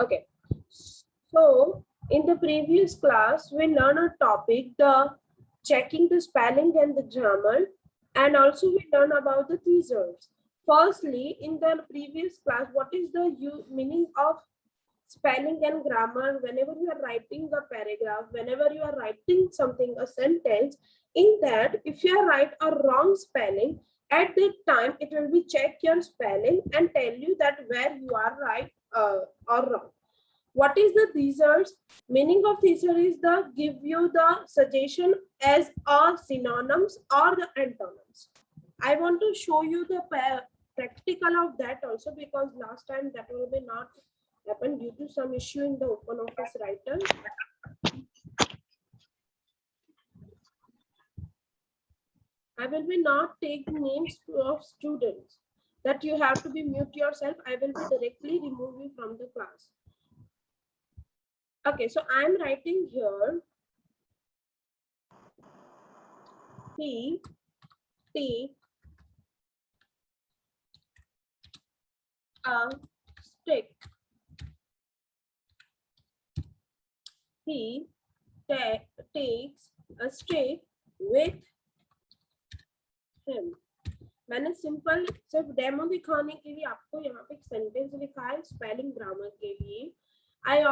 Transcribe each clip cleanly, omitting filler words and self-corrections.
Okay, so in the previous class we learned a topic, the checking the spelling and the grammar, and also we learn about the thesaurus. Firstly, in the previous class, what is the meaning of spelling and grammar? Whenever you are writing a paragraph, whenever you are writing something, a sentence, in that if you are write a wrong spelling, at that time it will be check your spelling and tell you that where you are right or wrong. What is the thesaurus? Meaning of thesaurus is the give you the suggestion as a synonyms or the antonyms. I want to show you the practical of that also, because last time that will be not happen due to some issue in the OpenOffice writer. I will be not taking names of students that you have to be mute yourself. I will be directly remove you from the class. Okay, so I am writing here he take a stick. He takes a stick with him. मैंने simple सिर्फ demo दिखाने के लिए आपको यहाँ पे एक sentence लिखा है स्पेलिंग ग्रामर के लिए. I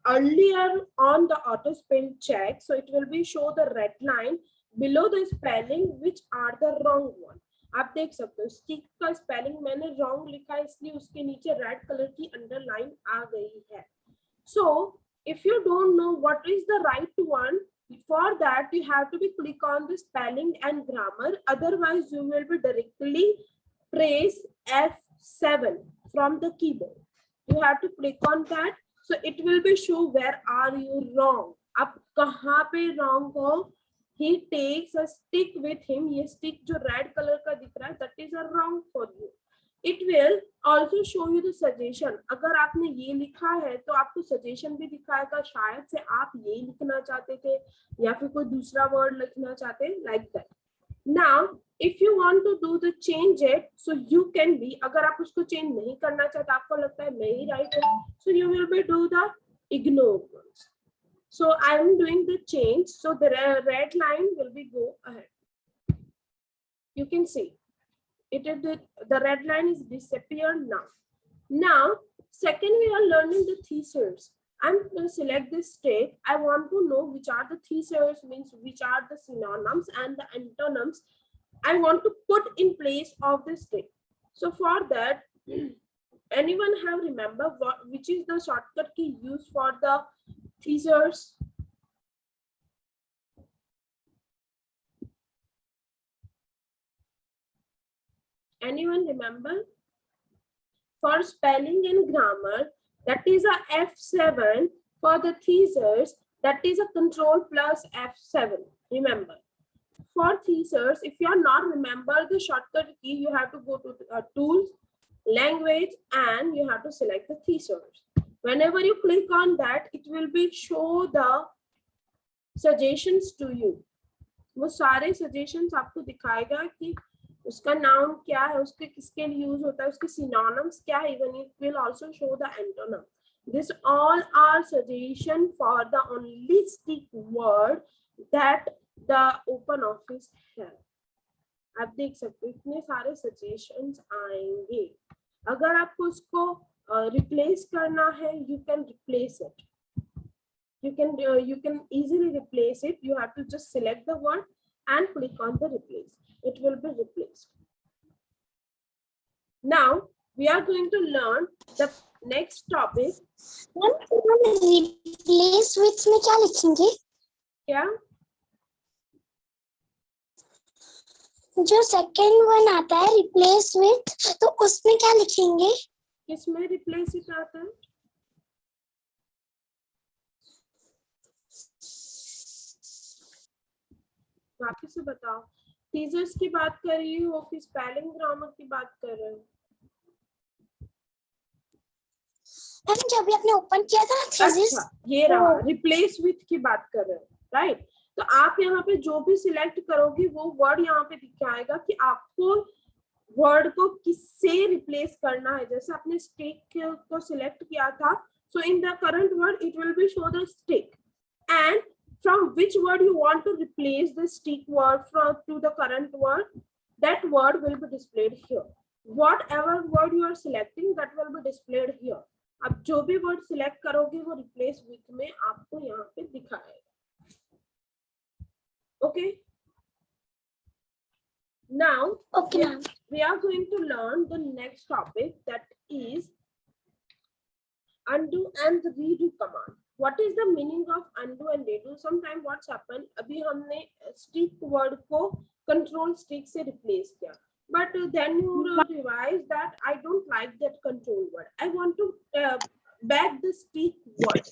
earlier on the auto spell check, so it will be show the red line below the spelling which are the wrong one. आप देख सकते हो स्टिक का स्पेलिंग मैंने रॉन्ग लिखा है, इसलिए उसके नीचे रेड कलर की अंडरलाइन आ गई है. So if you don't know what is the right one, for that you have to be click on the spelling and grammar, otherwise you will be directly press F7 from the keyboard. You have to click on that, so it will be show where are you wrong. आप कहाँ पे wrong हो. He takes a stick with him. ये stick जो red color का दिख रहा है, that is a wrong for you. It will also show you the suggestion. अगर आपने ये लिखा है तो आपको suggestion भी दिखाएगा, शायद से आप ये लिखना चाहते थे या फिर कोई दूसरा word लिखना चाहते हैं, like that. Now, if you want to do the change it, so you can be, अगर आप उसको change नहीं करना चाहते, आपको लगता है मैं ही right हूँ, so you will be do the ignore ones. So I am doing the change, so the red line will be go ahead. You can see it is the red line is disappeared now. Now, second we are learning the thesaurus. I'm going to select this state. I want to know which are the thesaurus, means which are the synonyms and the antonyms I want to put in place of this state. So for that, anyone have remember which is the shortcut key used for the thesaurus? Anyone remember? For spelling and grammar, that is a F7. For the thesaurus, that is a control plus F7. Remember. For thesaurus, if you are not remember the shortcut key, you have to go to tools, language, and you have to select the thesaurus. Whenever you click on that, it will be show the suggestions to you. वो सारे suggestions आपको दिखाएगा कि उसका noun क्या है, उसके किसके लिए यूज होता है, उसके synonyms क्या है, even it will also show the antonym. This all are suggestion for the only stick word that the OpenOffice है. आप देख सकते हो इतने सारे suggestions आएंगे. अगर आपको उसको replace करना है, you can replace it. You can easily replace it. You have to just select the word and click on the replace. It will be replaced. Now we are going to learn the next topic. replace with में क्या लिखेंगे? क्या? जो second one आता है replace with, तो उसमें क्या लिखेंगे? किसमें replace it आता है? वापिस से बताओ. thesaurus की बात कर रही हो कि spelling grammar की बात कर रहे हो? जब भी आपने ओपन किया था thesis, अच्छा, ये रहा replace with की बात कर रहे हो, राइट? तो आप यहाँ पे जो भी सिलेक्ट करोगे वो वर्ड यहाँ पे दिखाएगा कि आपको वर्ड को किससे रिप्लेस करना है, जैसे आपने स्टिक को सिलेक्ट किया था, so in the current word it will be show the stick, and from which word you want to replace the stick word from to the current word, that word will be displayed here. Whatever word you are selecting that will be displayed here. अब जो भी word select करोगे वो replace with में आपको यहाँ पे दिखाएगा. Okay, now Okay, ma'am. we are going to learn the next topic, that is undo and redo command. What is the meaning of undo and redo? Sometime what's happened, अभी हमने stick word को control stick से replace किया, but then you revise that I don't like that control word, I want to back the stick word.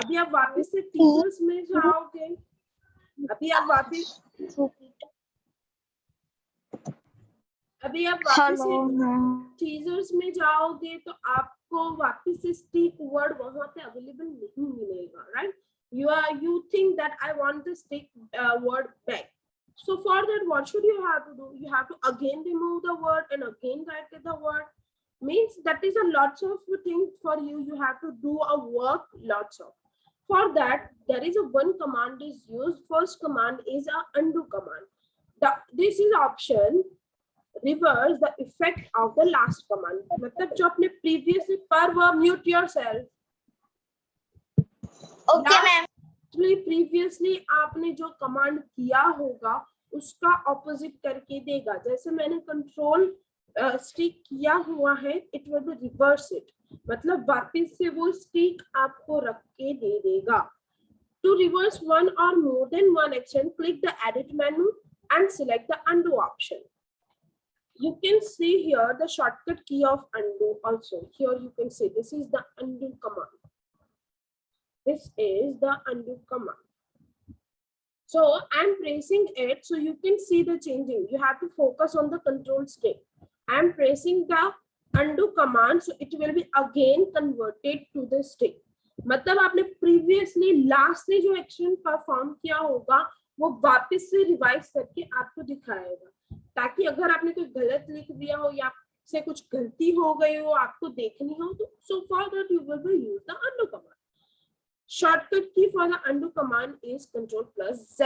अभी आप वापस से teasers में जाओगे, अभी आप वापस से teasers में जाओगे तो आपको वापस से stick word वहां पे अवेलेबल नहीं मिलेगा, right? You think that I want the stick word back. So for that, what should you have to do? You have to again remove the word and again write the word. Means that is a lots of things for you. You have to do a work lots of. For that, there is a one command is used. First command is a undo command. This is option reverse the effect of the last command. मतलब जो आपने previously per verb mute yourself. Okay, ma'am. Previously आपने जो command किया होगा उसका opposite करके देगा. जैसे मैंने कंट्रोल स्टिक किया हुआ है, it will be reverse it, मतलब वापस से वो स्टिक आपको रख के दे देगा. टू रिवर्स वन और more than one action, click the edit menu and select the undo option. You can see here the shortcut key of undo also. Here you can see this is the undo command. This is the undo command. So I'm pressing it so you can see the changing. You have to focus on the control stick. I'm pressing the undo command so it will be again converted to the stick. मतलब आपने previously last ने जो action perform किया होगा वो वापस से revise करके आपको दिखाएगा, ताकि अगर आपने कोई गलत लिख दिया हो या से कुछ गलती हो गई हो आपको देखनी हो तो so for that you will use the undo command. Shortcut key for the undo command is Ctrl plus Z.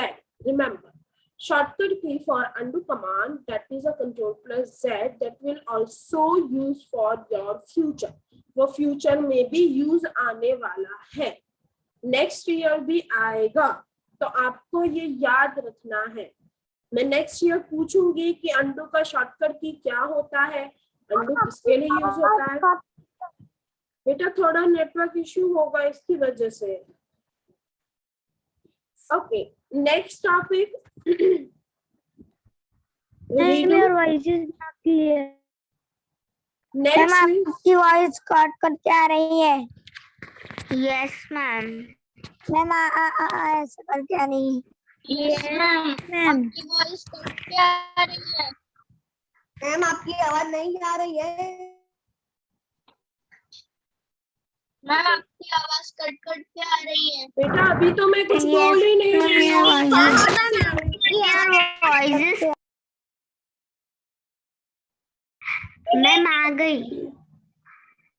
Remember, shortcut key for undo command, that is a Ctrl plus Z, that will also use for your future. वो future में भी use आने वाला है, next year भी आएगा, तो आपको ये याद रखना है. मैं नेक्स्ट ईयर पूछूंगी कि अंडू का शॉर्टकट की क्या होता है, अंडू किसके लिए यूज होता है. बेटा थोड़ा नेटवर्क इश्यू होगा इसकी वजह से. Okay, next topic. आपकी वॉइस कट करके आ रही है. Yes ma'am. मैम ऐसे करके आ रही है. मैम आपकी वॉइस कट के आ रही है. मैम आपकी आवाज नहीं आ रही है. मैम आपकी आवाज कट कट के आ रही है. बेटा अभी तो मैं कुछ बोल ही नहीं रही हूँ. मैम आ गई.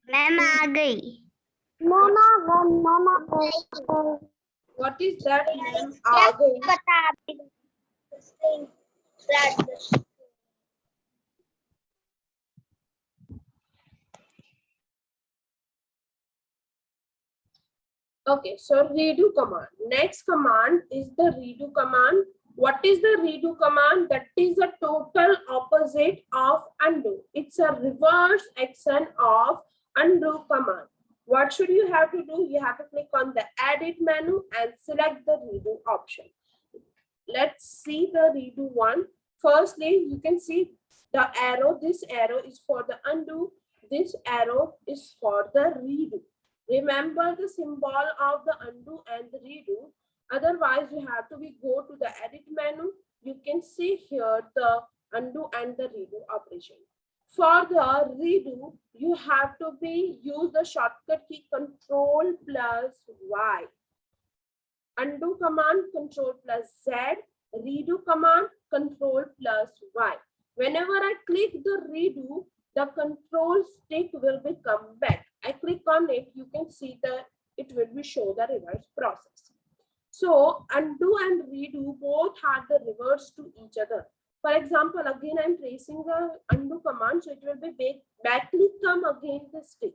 मैम आ गई. मामा व्हाट इज दैट मैम आ गई? बता. Okay, so redo command. Next command is the redo command. What is the redo command? That is the total opposite of undo. It's a reverse action of undo command. What should you have to do? You have to click on the edit menu and select the redo option. Let's see the redo one. Firstly, you can see the arrow. This arrow is for the undo. This arrow is for the redo. Remember the symbol of the undo and the redo. Otherwise, you have to go to the edit menu. You can see here the undo and the redo operation. For the redo, you have to use the shortcut key Ctrl plus Y. Undo command Ctrl plus Z. Redo command Ctrl plus Y. Whenever I click the redo, the control stick will be come back. I click on it, you can see that it will be show the reverse process. So undo and redo both have the reverse to each other. For example, again I'm tracing the undo command, so it will be back click come again the stick.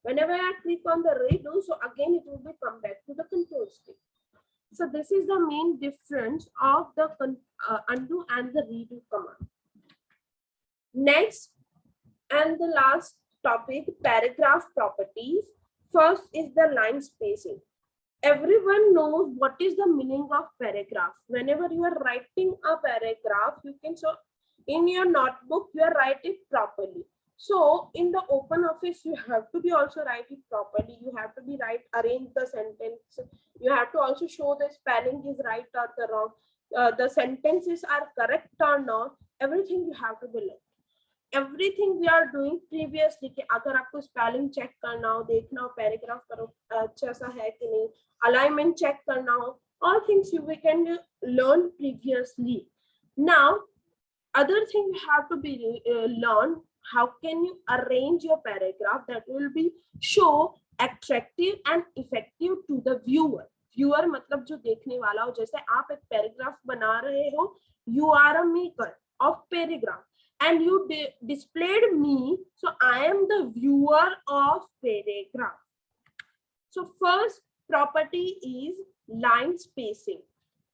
Whenever I click on the redo, so again it will be come back to the control stick. So this is the main difference of the undo and the redo command. Next and the last topic, paragraph properties. First is the line spacing. Everyone knows what is the meaning of paragraph. Whenever you are writing a paragraph, you can show in your notebook, you are write it properly. So in the open office, you have to be also write it properly. You have to be arrange the sentence. You have to also show the spelling is right or the wrong. The sentences are correct or not. Everything you have to be learned. Everything we are doing previously कि अगर आपको spelling check करना हो, देखना हो paragraph करो अच्छा सा है कि नहीं, अलाइनमेंट चेक करना हो, all things we can learn previously. Now other thing you have to be learn, how can you arrange your paragraph that will be show attractive and effective to the viewer. Viewer मतलब जो देखने वाला हो, जैसे आप एक paragraph बना रहे हो, you are a maker of paragraph and you displayed me, so I am the viewer of paragraph. So first property is line spacing.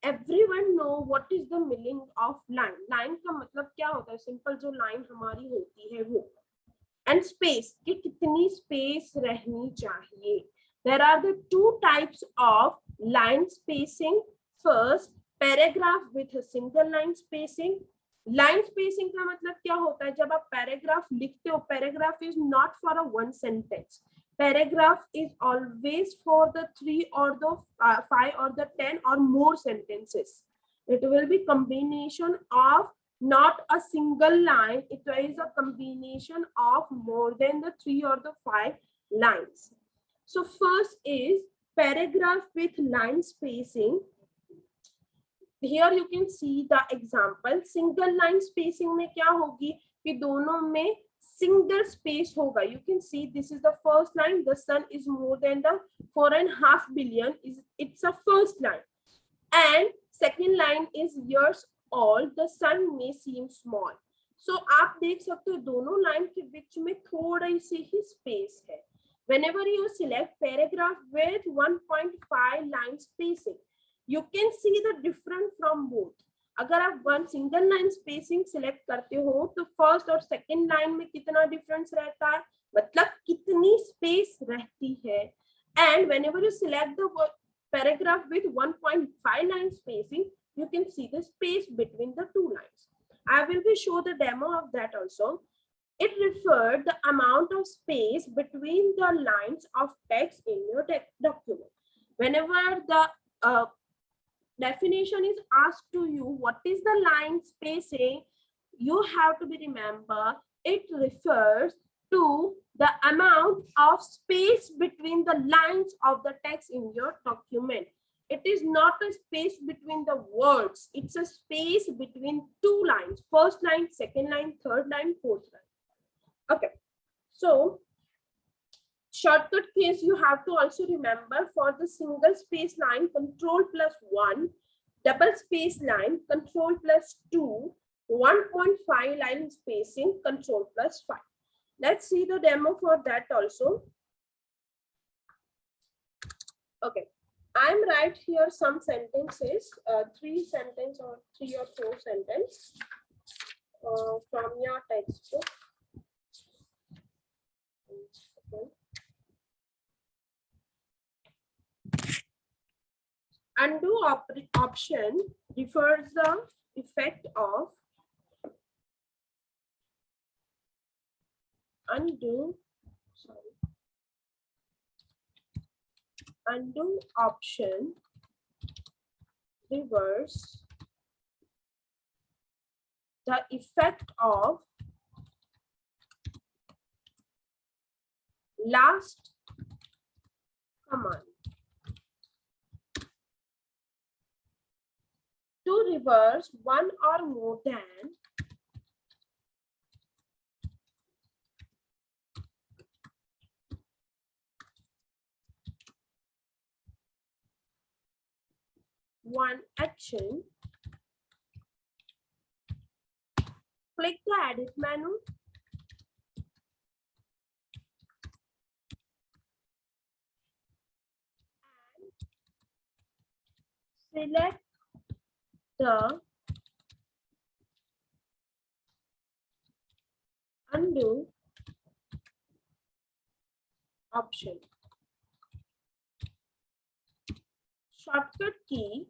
Everyone know what is the meaning of line. Line का मतलब क्या होता है? Simple जो line हमारी होती है वो. And space, कि कितनी space रहनी चाहिए. There are the two types of line spacing. First, paragraph with a single line spacing. Line spacing का मतलब क्या होता है? जब आप पैराग्राफ लिखते हो, paragraph is not for a one sentence. Paragraph is always for the 3 or the 5 or the 10 or more sentences. It will be combination of not a single line. It is a combination of more than the 3 or the 5 lines. So first is paragraph with line spacing. Here you can see the example. Single line spacing में क्या होगी कि दोनों में single space होगा. You can see this is the first line. The sun is more than the 4.5 billion. It's a first line. And second line is years old. The sun may seem small. So आप देख सकते हो दोनों line के बीच में थोड़ी सी ही space है. Whenever you select paragraph with 1.5 line spacing, you can see the difference from both. अगर आप one single line spacing select करते हो तो फर्स्ट और सेकंड लाइन में कितना डिफरेंस रहता है, मतलब कितनी स्पेस रहती है. And whenever you select the paragraph with 1.5 line spacing, you can see the space between the two lines. I will be show the demo of that also. It referred the amount of space between the lines of text in your document. Whenever the definition is asked to you, what is the line spacing, you have to be remember it refers to the amount of space between the lines of the text in your document. It is not a space between the words, it's a space between two lines, first line, second line, third line, fourth line. Okay, so shortcut case you have to also remember for the single space line, control +1, double space line, control +2, 1.5 line spacing, control +5. Let's see the demo for that also. Okay, I'm right here some sentences, 3 sentences or 3 or 4 sentences from your textbook. Okay. Undo option refers the effect of undo option reverse the effect of last command. To reverse one or more than one action. Click the edit menu. And select the undo option. Shortcut key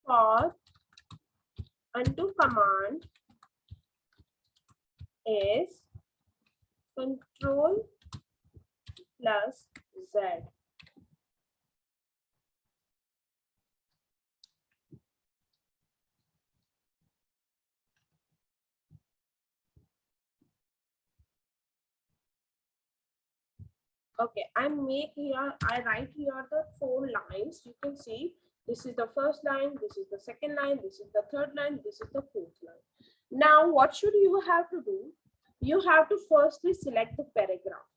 for undo command is Control plus Z. Okay, I write here the 4 lines. You can see this is the first line, this is the second line, this is the third line, this is the fourth line. Now, what should you have to do? You have to firstly select the paragraph.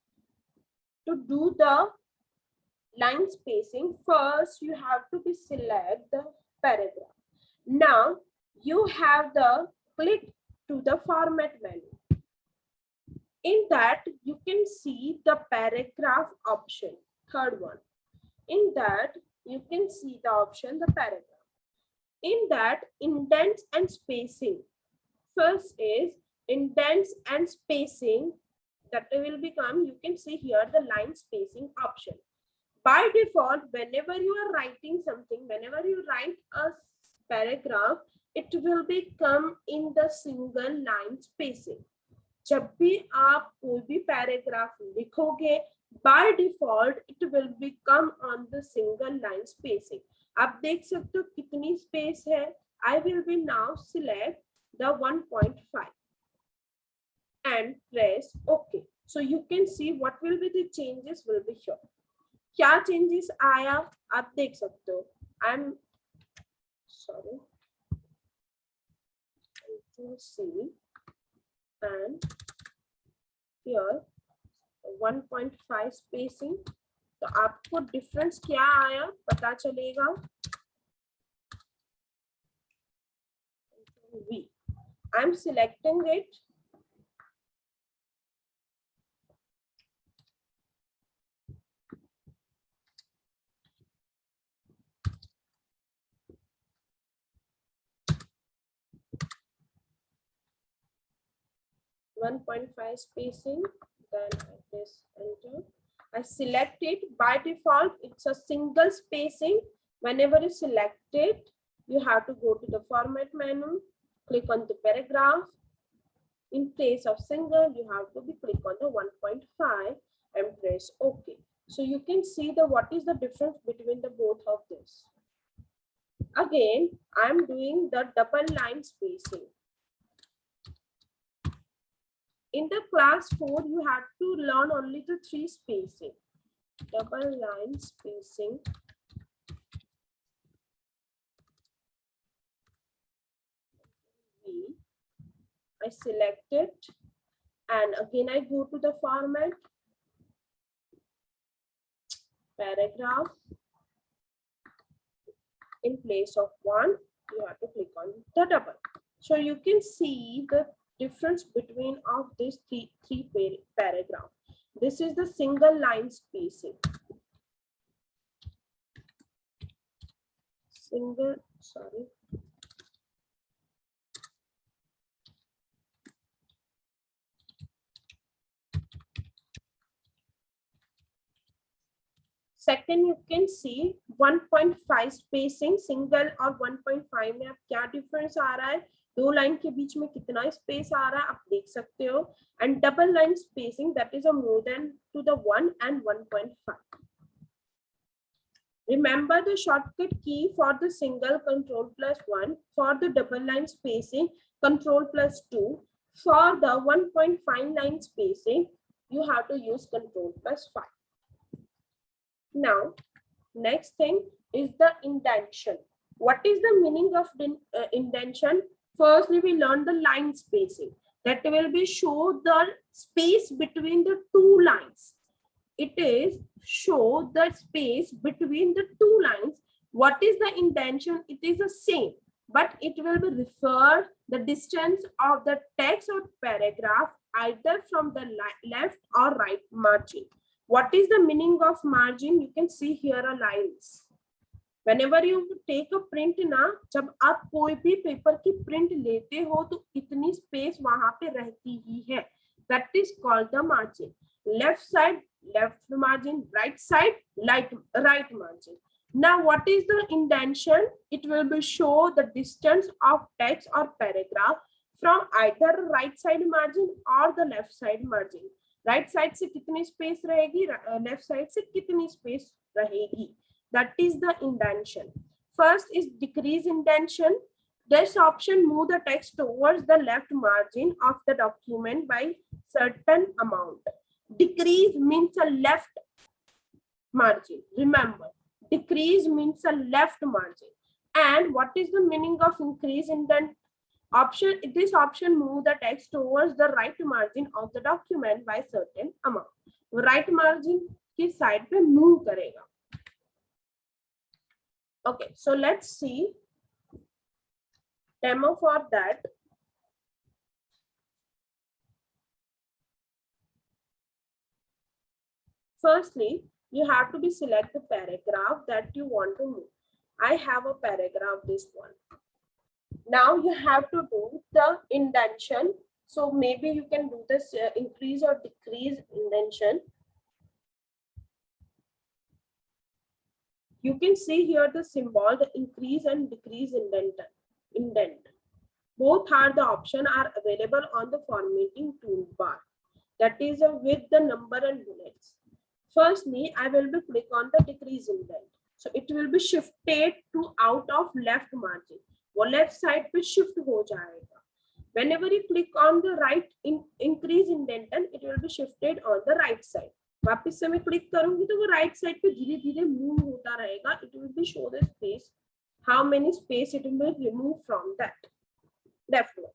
To do the line spacing, first you have to select the paragraph. Now, you have the click to the format menu. In that, you can see the paragraph option, third one. In that, you can see the option, the paragraph. In that, indents and spacing. First is indents and spacing. That will become, you can see here the line spacing option. By default, whenever you are writing something, whenever you write a paragraph, it will become in the single line spacing. जब भी आप कोई भी paragraph लिखोगे, by default it will become on the single line spacing. आप देख सकते हो कितनी स्पेस है. I will be now select the 1.5 and press OK. So you can see what will be the changes will be here. क्या changes आया आप देख सकते हो. I'm sorry. Control C. And here 1.5 spacing. तो आपको डिफरेंस क्या आया पता चलेगा. V. I'm selecting it. .5 spacing, then I press enter. I select it. By default, it's a single spacing. Whenever you select it, you have to go to the format menu, click on the paragraph. In place of single, you have to click on the 1.5 and press OK. So you can see what is the difference between the both of this. Again, I'm doing the double line spacing. In the class 4, you have to learn only the 3 spacing. Double line spacing. I select it and again I go to the format, paragraph. In place of 1, you have to click on the double. So you can see the difference between of these three paragraph. This is the single line spacing. Second, you can see 1.5 spacing, single और 1.5 में आप क्या difference आ रहा है, 2 line के बीच में कितना space आ रहा है आप देख सकते हो. And double line spacing, that is a more than to the 1 and 1.5. Remember the shortcut key for the single Control +1, for the double line spacing Control +2, for the 1.5 line spacing you have to use Control +5. Now, next thing is the indentation. What is the meaning of indentation? Firstly, we learn the line spacing. That will be show the space between the 2 lines. it is show the space between the two lines. What is the indentation? It is the same, but it will be referred the distance of the text or paragraph either from the left or right margin. What is the meaning of margin? You can see here are lines. Whenever you take a print ना, जब आप कोई भी paper की print लेते हो तो इतनी स्पेस वहां पे रहती ही है. That is called the margin. Left side, left margin. Right side, right margin. Now, what is the indentation? It will be show the distance of text or paragraph from either right side margin or the left side margin. Right side से कितनी space रहेगी, left side से कितनी space रहेगी. That is the indentation. First is decrease indentation. This option move the text towards the left margin of the document by certain amount. Decrease means a left margin. Remember, decrease means a left margin. And what is the meaning of increase indent? Option, this option move the text towards the right margin of the document by certain amount. Right margin की side पे move करेगा. Okay, so let's see demo for that. Firstly, you have to be select the paragraph that you want to move. I have a paragraph, this one. Now you have to do the indentation. So maybe you can do this increase or decrease indentation. You can see here the symbol, the increase and decrease indent. Both are the option are available on the formatting toolbar. That is with the number and bullets. Firstly, I will be click on the decrease indent. So it will be shifted to out of left margin. वो left side पे shift हो जाएगा. Whenever you click on the right increase indentation, it will be shifted on the right side. वापस से मैं click करूंगी तो वो राइट साइड पे धीरे धीरे मूव होता रहेगा. It will be show the space, how many space it will be remove from that left one.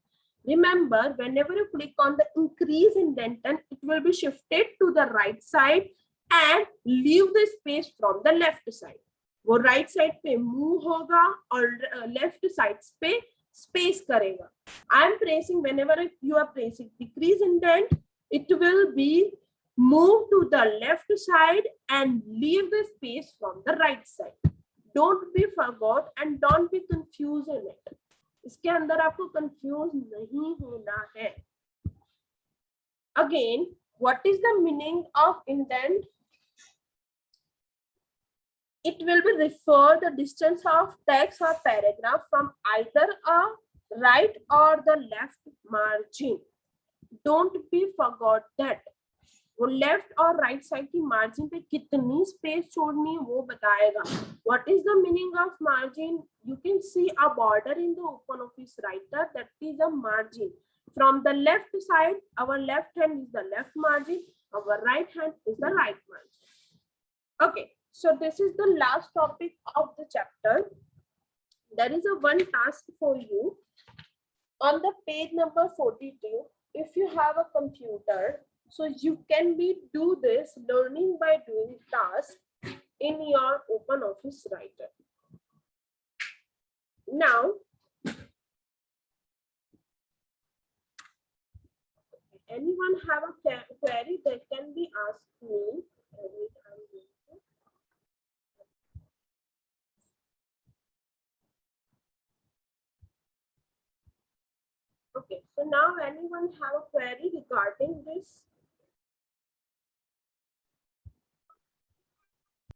Remember, whenever you click on the increase indentation, it will be shifted to the right side and leave the space from the left side. वो right side पे move होगा और left side पे space करेगा. I am pressing, whenever you are pressing decrease indent, it will be move to the left side and leave the space from the right side. Don't be forgot and don't be confused in it. इसके अंदर आपको confuse नहीं होना है. Again, what is the meaning of indent? It will be refer the distance of text or paragraph from either a right or the left margin. Don't be forgot that. वो left और right side की margin पे कितनी space छोड़नी है वो बताएगा. What is the meaning of margin? You can see a border in the OpenOffice Writer, that is a margin. From the left side, our left hand is the left margin, our right hand is the right margin. Okay, so this is the last topic of the chapter. There is a one task for you on the page number 42. If you have a computer, so you can do this learning by doing tasks in your OpenOffice Writer. Now, anyone have a query that can be asked me anytime. Okay, so now anyone have a query regarding